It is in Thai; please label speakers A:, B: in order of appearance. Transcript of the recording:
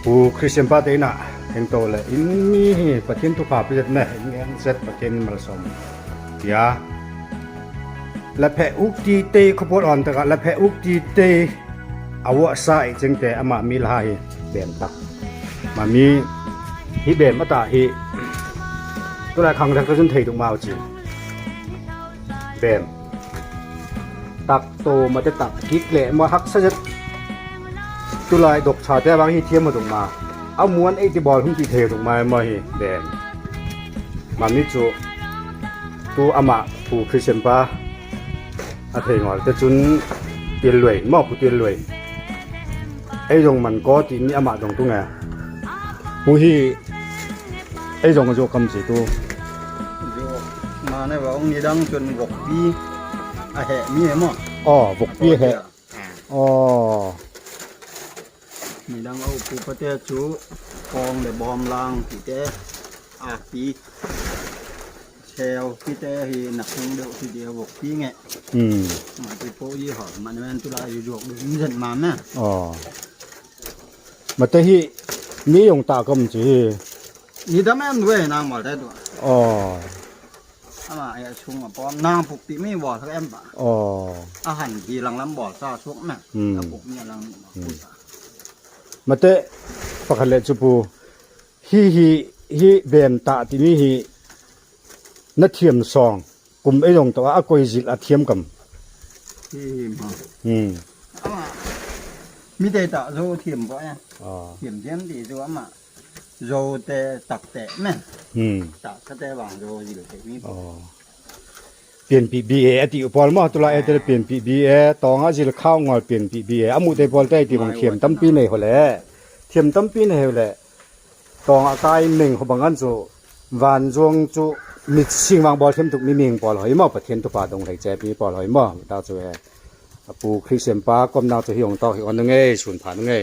A: ปูคริสเตียนปาเตนะเห็นโตเลยอินนี่ประเทศทุกภาคประเทศนะอินเอ็นเซตประเทศมาสมยาและแพอุกตีเตขบวนอ่อนตะกะและแพอุกตีเตอวสายจึงแต่อมามีลายเบนตักมามีฮิเบนมาตาฮิตัวแรกครั้งแรกก็จนเทตุกมาจีเบนตักโตมาจะตักกิกเละมาฮักซะจะตัวลายดอกชาแต่บางฮิเทียมมาตุกมาเอาม้วนไอ้ที่บอลหุ่นที่เทตุกมามาฮิเบนมามิจูตัวอมาผู้คริสเตียนปาอาเทงอจะจุนเปลี่ยนรวยมอบผู้เปลี่ยนรวยไอ้ตรงมันก็ที่นี่อามาตรงตรงไงผู้ที่ไอ้ตรงก็จะกำสีตัว
B: มาในว่าองค์นี้ดังจนวกปีอาแหมีมั้ง
A: อ๋อวกปีแหอ๋อ
B: มีดังเอาปูปะเตจูกองเลยบอมลางปีเตอาปีเชลปีเตฮีนักคงเดียวทีเดียววกปีไงมาที่โพยี่ห้อมันแม่นตุลาอยู่ดอกดูมีเส้นมาแม่
A: อ๋อมาแต่ที่มีองตากำจี
B: นี่ทำแม่นด้วยนางหมดได้ด้วย
A: อ๋อ
B: อาไอ้ชุงอ่ะป้อมนางปกติไม่บ่ทักแอมป่ะ
A: อ๋อ
B: อาหารที่หลังลำบ่อซาชุกแม่ปกเนี่ยหลัง
A: มาแต่ปะคันเลจุปูฮีเบนตาที่นี่ฮีนัดเทียมซองกุมไอ้ตรงตัวอากอยจิลอาเทียมกำ
B: ที่มามีแต่ตะโซเทียมป่ะเนี่ยเทียมเทียมดีตัวมาโซแต่ตักแต่แม่ตักแต่บางโซจิลเทมี
A: เปลี่ยน PBA อติอุปอลมาตุลาเอเตเปลี่ยน PBA ตองอาจิลข้าวงอเปลี่ยน PBA อามุเตปอลได้ที่บางเทียมตั้มปีในหัวแหละเทียมตั้มปีในหัวแหละตองอากายหนึ่งเขาบางอันโซวันจวงจูมีสิ่งวางบอลเทียมตุกมีเมียงปอลหอยมอประเทศตุปาดงไหลใจปีปอลหอยมอดาวจูเอปูคริสเตียนปาก็น่าจะหิวต่อหิวนึงเอ้ส่วนผ่านนึงเอ้